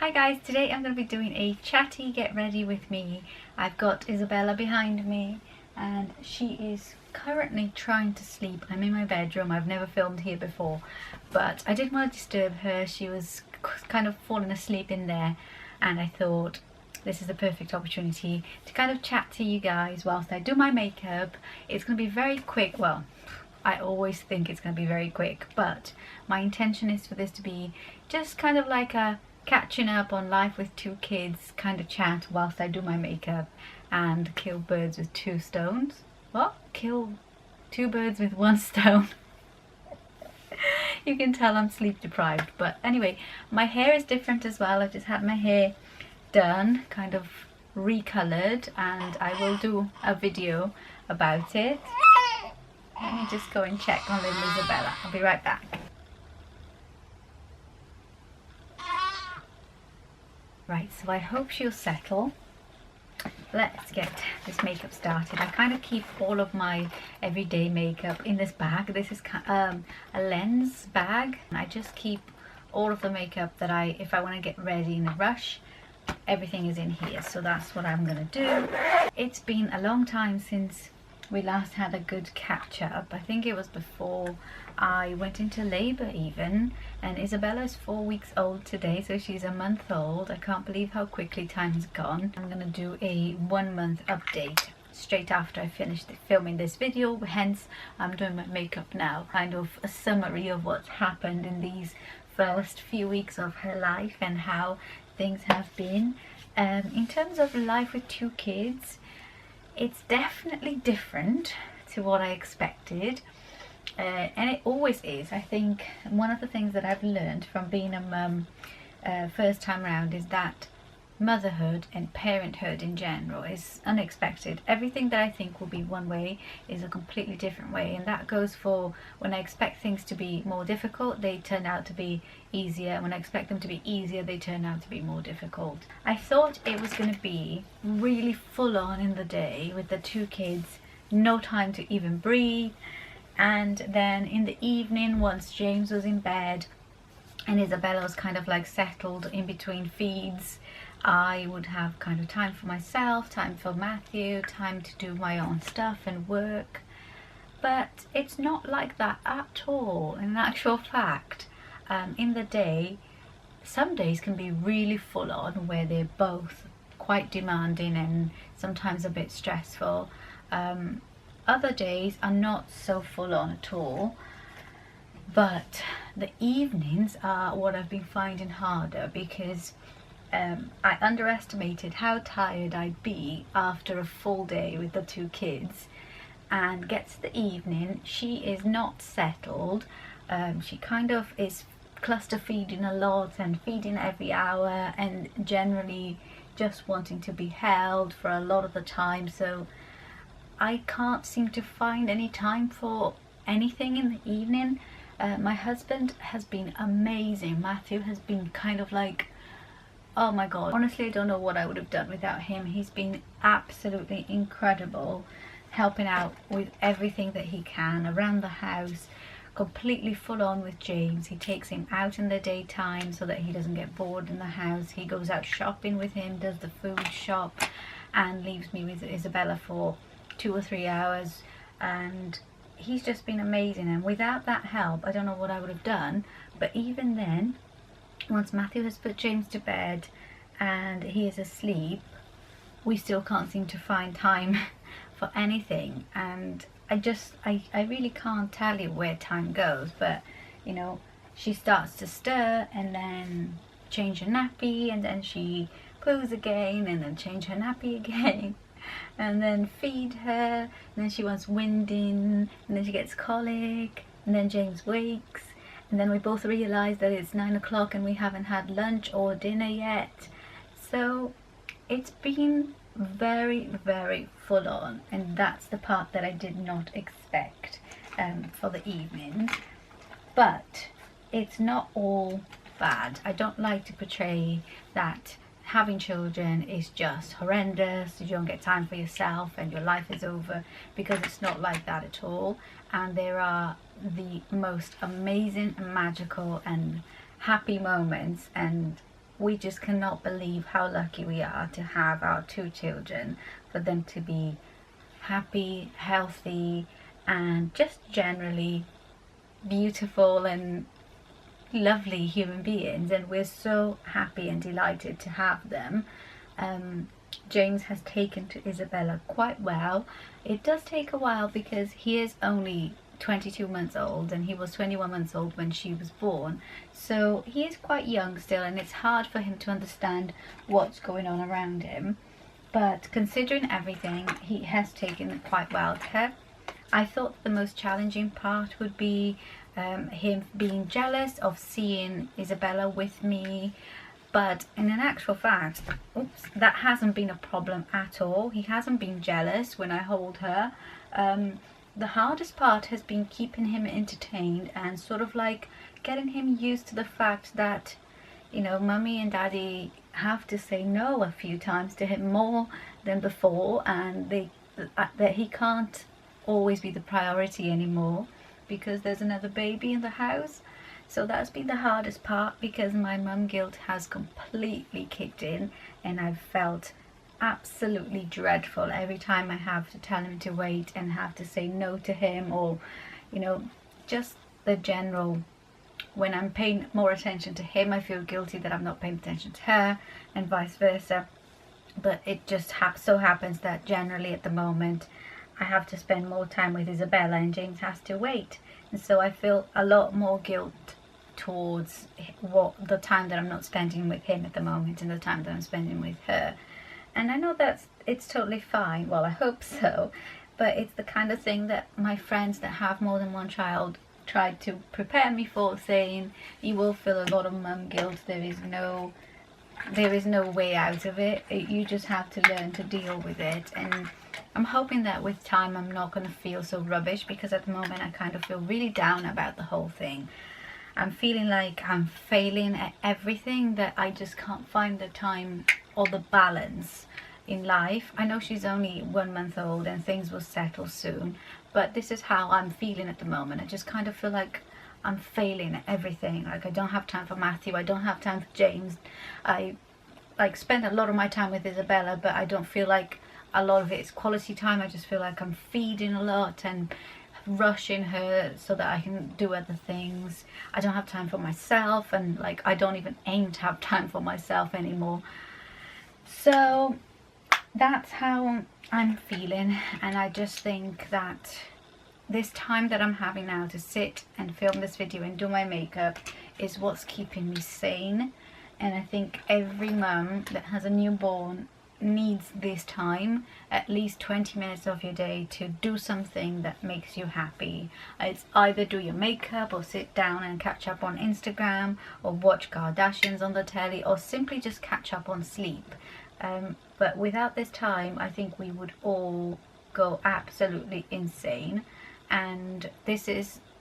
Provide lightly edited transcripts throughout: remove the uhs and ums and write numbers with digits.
Hi guys, today I'm going to be doing a chatty get ready with me. I've got Isabella behind me and she is currently trying to sleep. I'm in my bedroom. I've never filmed here before, but I didn't want to disturb her. She was kind of falling asleep in there and I thought this is the perfect opportunity to kind of chat to you guys whilst I do my makeup. It's going to be very quick. Well, I always think it's going to be very quick, but my intention is for this to be just kind of like a catching up on life with two kids kind of chat whilst I do my makeup and kill birds with two stones. What? Kill two birds with one stone. You can tell I'm sleep deprived, but anyway, my hair is different as well. I've just had my hair done, kind of recolored, and I will do a video about it. Let me just go and check on little Isabella. I'll be right back. Right, so I hope she'll settle. Let's get this makeup started. I kind of keep all of my everyday makeup in this bag. This is a lens bag. I just keep all of the makeup that if I want to get ready in a rush, everything is in here. So that's what I'm going to do. It's been a long time since we last had a good catch up. I think it was before I went into labour even, and Isabella is 4 weeks old today, so she's a month old. I can't believe how quickly time has gone. I'm gonna do a 1 month update straight after I finish filming this video, hence I'm doing my makeup now. Kind of a summary of what's happened in these first few weeks of her life and how things have been. In terms of life with two kids, it's definitely different to what I expected, and it always is. I think one of the things that I've learned from being a mum first time around is that motherhood and parenthood in general is unexpected. Everything that I think will be one way is a completely different way, and that goes for when I expect things to be more difficult, they turn out to be easier. When I expect them to be easier, they turn out to be more difficult. I thought it was going to be really full on in the day with the two kids, no time to even breathe, and then in the evening, once James was in bed and Isabella was kind of like settled in between feeds, I would have kind of time for myself, time for Matthew, time to do my own stuff and work. But it's not like that at all. In actual fact, in the day, some days can be really full on where they're both quite demanding and sometimes a bit stressful. Other days are not so full on at all. But the evenings are what I've been finding harder, because I underestimated how tired I'd be after a full day with the two kids, and gets to the evening, she is not settled. She kind of is cluster feeding a lot and feeding every hour and generally just wanting to be held for a lot of the time, so I can't seem to find any time for anything in the evening. My husband has been amazing. Matthew has been kind of like, oh my god, honestly I don't know what I would have done without him. He's been absolutely incredible, helping out with everything that he can around the house, completely full on with James. He takes him out in the daytime so that he doesn't get bored in the house. He goes out shopping with him, does the food shop, and leaves me with Isabella for 2 or 3 hours, and he's just been amazing. And without that help, I don't know what I would have done. But even then, once Matthew has put James to bed and he is asleep, we still can't seem to find time for anything. And I really can't tell you where time goes, but you know, she starts to stir and then change her nappy, and then she poos again and then change her nappy again, and then feed her, and then she wants winding, and then she gets colic, and then James wakes, and then we both realise that it's 9 o'clock and we haven't had lunch or dinner yet. So it's been very, very full on, and that's the part that I did not expect for the evenings. But it's not all bad. I don't like to portray that having children is just horrendous, you don't get time for yourself and your life is over, because it's not like that at all. And there are the most amazing, magical and happy moments, and we just cannot believe how lucky we are to have our 2 children, for them to be happy, healthy, and just generally beautiful and lovely human beings, and we're so happy and delighted to have them. James has taken to Isabella quite well. It does take a while because he is only 22 months old and he was 21 months old when she was born, so he is quite young still, and it's hard for him to understand what's going on around him. But considering everything, he has taken it quite well to her. I thought the most challenging part would be him being jealous of seeing Isabella with me, but in an actual fact, that hasn't been a problem at all. He hasn't been jealous when I hold her. The hardest part has been keeping him entertained and sort of like getting him used to the fact that, you know, mummy and daddy have to say no a few times to him, more than before, and that he can't always be the priority anymore because there's another baby in the house. So that's been the hardest part, because my mum guilt has completely kicked in and I've felt absolutely dreadful every time I have to tell him to wait and have to say no to him, or, you know, just the general, when I'm paying more attention to him I feel guilty that I'm not paying attention to her, and vice versa. But it just so happens that generally at the moment I have to spend more time with Isabella and James has to wait, and so I feel a lot more guilt towards the time that I'm not spending with him at the moment and the time that I'm spending with her. And I know it's totally fine, well I hope so, but it's the kind of thing that my friends that have more than one child tried to prepare me for, saying you will feel a lot of mum guilt, there is no way out of it, you just have to learn to deal with it. And I'm hoping that with time I'm not going to feel so rubbish, because at the moment I kind of feel really down about the whole thing. I'm feeling like I'm failing at everything, that I just can't find the time or the balance in life. I know she's only 1 month old and things will settle soon, but this is how I'm feeling at the moment. I just kind of feel like I'm failing at everything. Like I don't have time for Matthew, I don't have time for James. I like spend a lot of my time with Isabella, but I don't feel like a lot of it is quality time. I just feel like I'm feeding a lot and rushing her so that I can do other things. I don't have time for myself, and like I don't even aim to have time for myself anymore. So that's how I'm feeling, and I just think that this time that I'm having now to sit and film this video and do my makeup is what's keeping me sane. And I think every mum that has a newborn needs this time, at least 20 minutes of your day, to do something that makes you happy. It's either do your makeup or sit down and catch up on Instagram or watch Kardashians on the telly, or simply just catch up on sleep. But without this time I think we would all go absolutely insane. And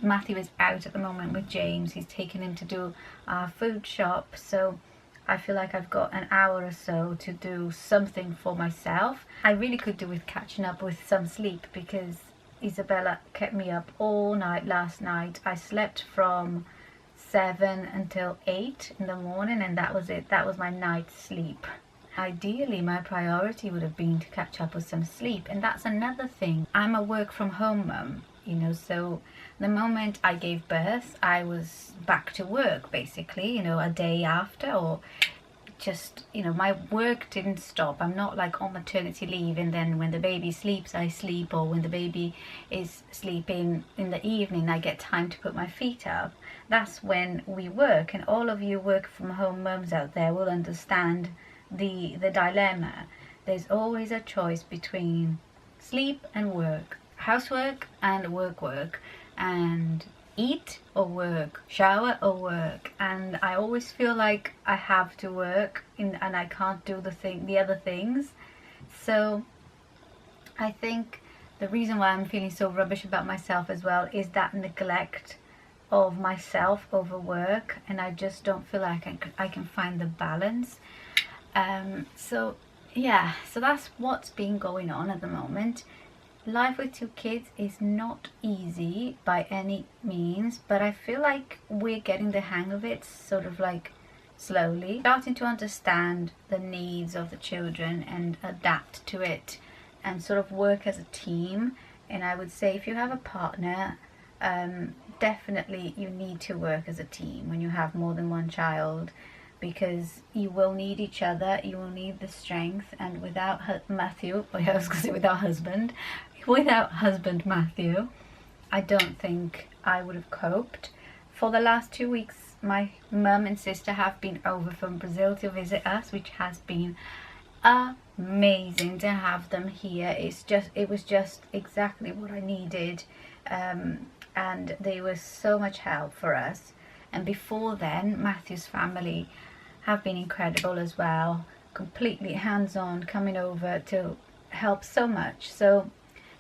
Matthew is out at the moment with James. He's taken him to do our food shop, so I feel like I've got an hour or so to do something for myself. I really could do with catching up with some sleep, because Isabella kept me up all night last night. I slept from 7 until 8 in the morning, and that was it. That was my night's sleep. Ideally my priority would have been to catch up with some sleep, and that's another thing. I'm a work from home mum, you know, so the moment I gave birth I was back to work basically, you know, a day after, or just, you know, my work didn't stop. I'm not like on maternity leave and then when the baby sleeps I sleep, or when the baby is sleeping in the evening I get time to put my feet up. That's when we work, and all of you work from home mums out there will understand the dilemma. There's always a choice between sleep and work, housework and work, and eat or work, shower or work, and I always feel like I have to work and I can't do the other things. So I think the reason why I'm feeling so rubbish about myself as well is that neglect of myself over work, and I just don't feel like I can find the balance. So yeah, so that's what's been going on at the moment. Life with 2 kids is not easy by any means, but I feel like we're getting the hang of it sort of like slowly, starting to understand the needs of the children and adapt to it and sort of work as a team. And I would say if you have a partner, definitely you need to work as a team when you have more than one child, because you will need each other, you will need the strength. And without Matthew, I was going to say without husband Matthew, I don't think I would have coped. For the last 2 weeks, my mum and sister have been over from Brazil to visit us, which has been amazing to have them here. It was just exactly what I needed, and they were so much help for us. And before then, Matthew's family have been incredible as well, completely hands-on, coming over to help so much. So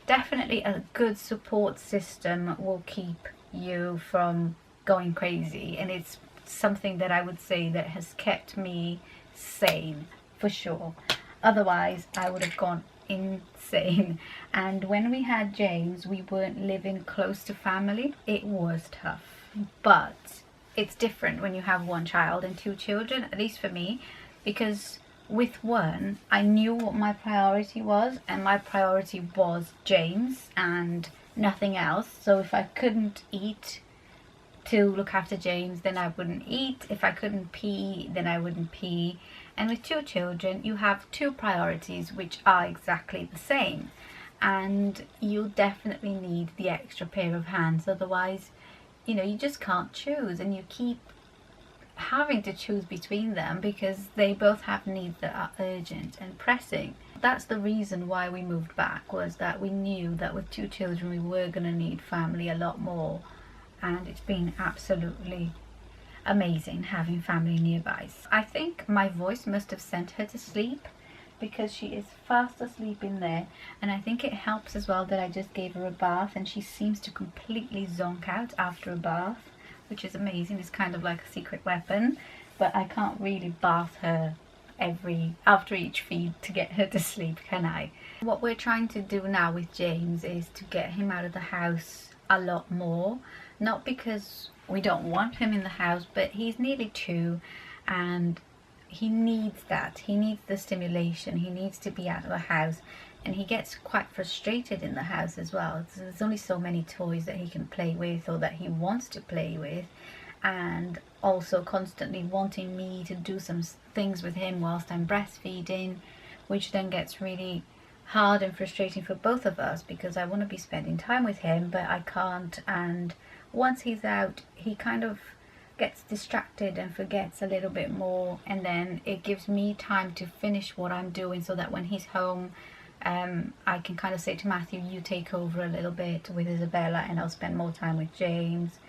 definitely a good support system will keep you from going crazy, and it's something that I would say that has kept me sane for sure. Otherwise I would have gone insane. And when we had James, we weren't living close to family. It was tough, but it's different when you have one child and 2 children, at least for me, because with one I knew what my priority was, and my priority was James and nothing else. So if I couldn't eat to look after James, then I wouldn't eat. If I couldn't pee, then I wouldn't pee. And with 2 children, you have 2 priorities which are exactly the same, and you definitely need the extra pair of hands. Otherwise, you know, you just can't choose, and you keep having to choose between them because they both have needs that are urgent and pressing. That's the reason why we moved back, was that we knew that with 2 children we were going to need family a lot more. And it's been absolutely amazing having family nearby. I think my voice must have sent her to sleep, because she is fast asleep in there. And I think it helps as well that I just gave her a bath, and she seems to completely zonk out after a bath, which is amazing. It's kind of like a secret weapon, but I can't really bath her after each feed to get her to sleep, can I? What we're trying to do now with James is to get him out of the house a lot more. Not because we don't want him in the house, but he's nearly 2 and he needs that. He needs the stimulation. He needs to be out of the house, and he gets quite frustrated in the house as well. There's only so many toys that he can play with or that he wants to play with, and also constantly wanting me to do some things with him whilst I'm breastfeeding, which then gets really hard and frustrating for both of us, because I want to be spending time with him but I can't. And once he's out, he kind of gets distracted and forgets a little bit more, and then it gives me time to finish what I'm doing, so that when he's home, I can kind of say to Matthew, you take over a little bit with Isabella and I'll spend more time with James.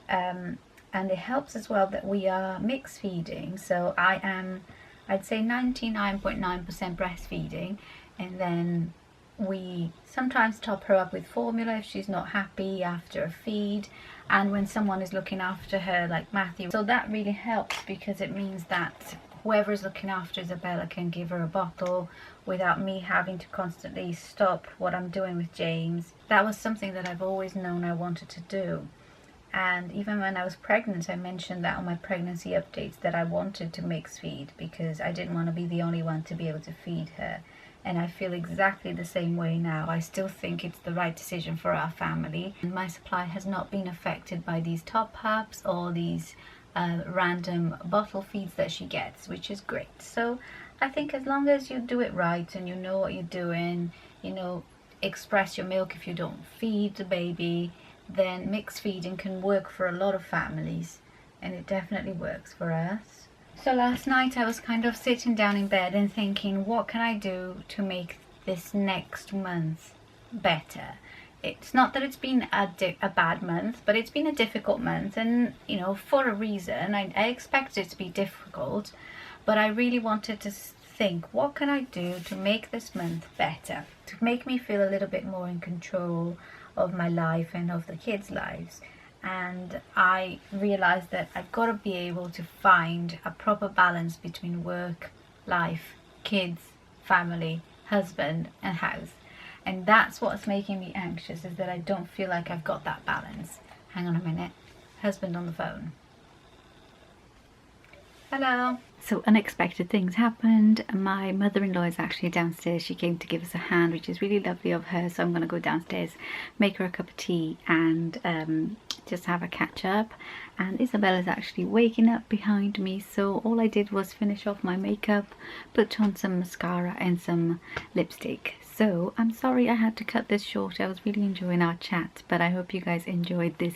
And it helps as well that we are mix feeding, so I am, I'd say 99.9% breastfeeding, and then we sometimes top her up with formula if she's not happy after a feed, and when someone is looking after her like Matthew. So that really helps, because it means that whoever is looking after Isabella can give her a bottle without me having to constantly stop what I'm doing with James. That was something that I've always known I wanted to do. And even when I was pregnant, I mentioned that on my pregnancy updates, that I wanted to mix feed because I didn't want to be the only one to be able to feed her. And I feel exactly the same way now. I still think it's the right decision for our family. And my supply has not been affected by these top-ups or these random bottle feeds that she gets, which is great. So I think as long as you do it right and you know what you're doing, you know, express your milk if you don't feed the baby, then mixed feeding can work for a lot of families, and it definitely works for us. So last night I was kind of sitting down in bed and thinking, what can I do to make this next month better? It's not that it's been a bad month, but it's been a difficult month, and you know, for a reason. I expected it to be difficult, but I really wanted to think, what can I do to make this month better, to make me feel a little bit more in control of my life and of the kids' lives. And I realized that I've got to be able to find a proper balance between work, life, kids, family, husband and house. And that's what's making me anxious, is that I don't feel like I've got that balance. Hang on a minute. Husband on the phone. Hello. So unexpected things happened. My mother-in-law is actually downstairs. She came to give us a hand, which is really lovely of her. So I'm going to go downstairs, make her a cup of tea and just have a catch up. And Isabella's actually waking up behind me. So all I did was finish off my makeup, put on some mascara and some lipstick. So I'm sorry I had to cut this short. I was really enjoying our chat, but I hope you guys enjoyed this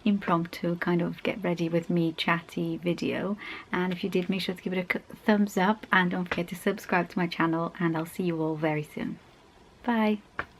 impromptu kind of get ready with me chatty video. And if you did, make sure to give it a thumbs up and don't forget to subscribe to my channel, and I'll see you all very soon. Bye.